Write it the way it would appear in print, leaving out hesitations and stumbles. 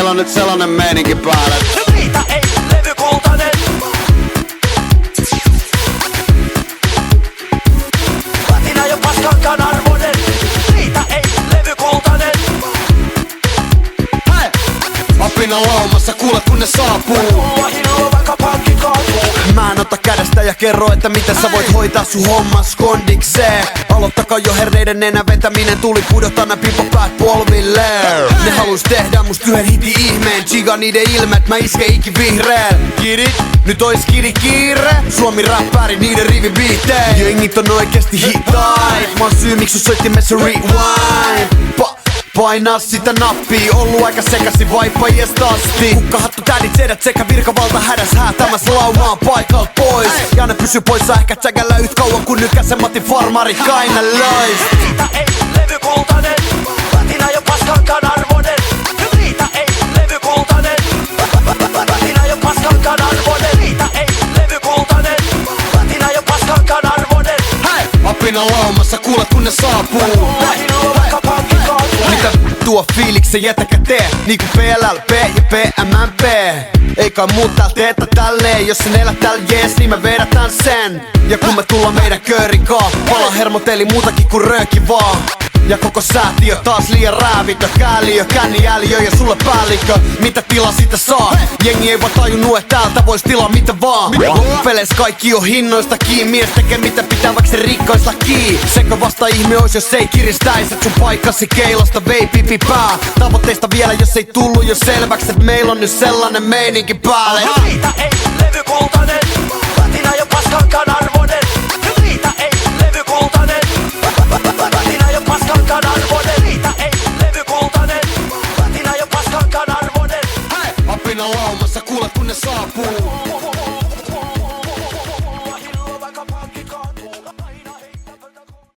meillä on nyt sellainen meininki päällä. Riita ei levy kultainen. Platina jo paskankaan arvoinen. Riita ei levy kultainen. Hei! Apina laumassa, kuule kun ne saapuu. Mulla hillo vaikka pankki kaatuu. Mä en ota kädestä ja kerro, että miten sä voit hoitaa sun hommas kondikseen. Aloittakaa jo herneiden nenän vetäminen, tuli pudottaa nää pipopäät polvilleen. Ne halus tehdä musta yhden hitin ihmeen, chiga niiden ilmeet, mä iske ikivihreän. Kidit, nyt ois kidi kiire, Suomi räppääri niiden rivibiitteen. Jengit on oikeesti hitait, mä oon syy miksi sun soittimessa rewind. Painaa sitä nappia, ollu aika sekasi vaippajiesta asti. Kukkahattu tädit sedät sekä virkavalta hädäs häätämässä laumaa paikalt pois. Ja ne pysy poissa ehkä tsägällä yht kauan kun nykäsen Matti Farmari kainalois. Riita ei levy kultainen. Platina jo paskankaan arvoinen. Riita ei levy kultainen. Platina jo paskankaan arvoinen. Riita ei levy kultainen. Platina jo paskankaan arvoinen. Hei! Apina laumassa, kuule kun ne saapuu. Mulla hillo vaikka pankki kaatuu. Mitä tuo fiiliksen jätäkä tee? Niinku PLLP ja PMMP. Ei kai muut tääl teetä tälleen. Jos sen elät tääl jees, niin me vedetään sen. Ja kun me tullaan meidän köörin kaa, pala hermot eli muutakin kuin rööki vaan. Ja koko säätiö taas liian räävitö. Kääliö, känniäliö ja sulle päällikö. Mitä tilaa sitä saa? Jengi ei vaan tajunnut, että täältä vois tilaa mitä vaan. Loppupeleissä kaikki on hinnoista kiinni. Mies tekee mitä pitää vaikka se rikkais lakii. Sekö vasta ihme ois jos ei kiristäis. Et sun paikkasi keilasta vei pipi pää. Tavoitteista vielä jos ei tullu jo selväks. Et meillä on nyt sellainen meininki päälle. Riita ei levy kultainen. Platina jo paskankaan arvoinen. Riita ei levy kultainen. Platina jo paskankaan arvoinen. Riita ei levy kultainen. Platina jo paskankaan arvoinen. Hei! Apina laumassa, kuule kun ne saapuu.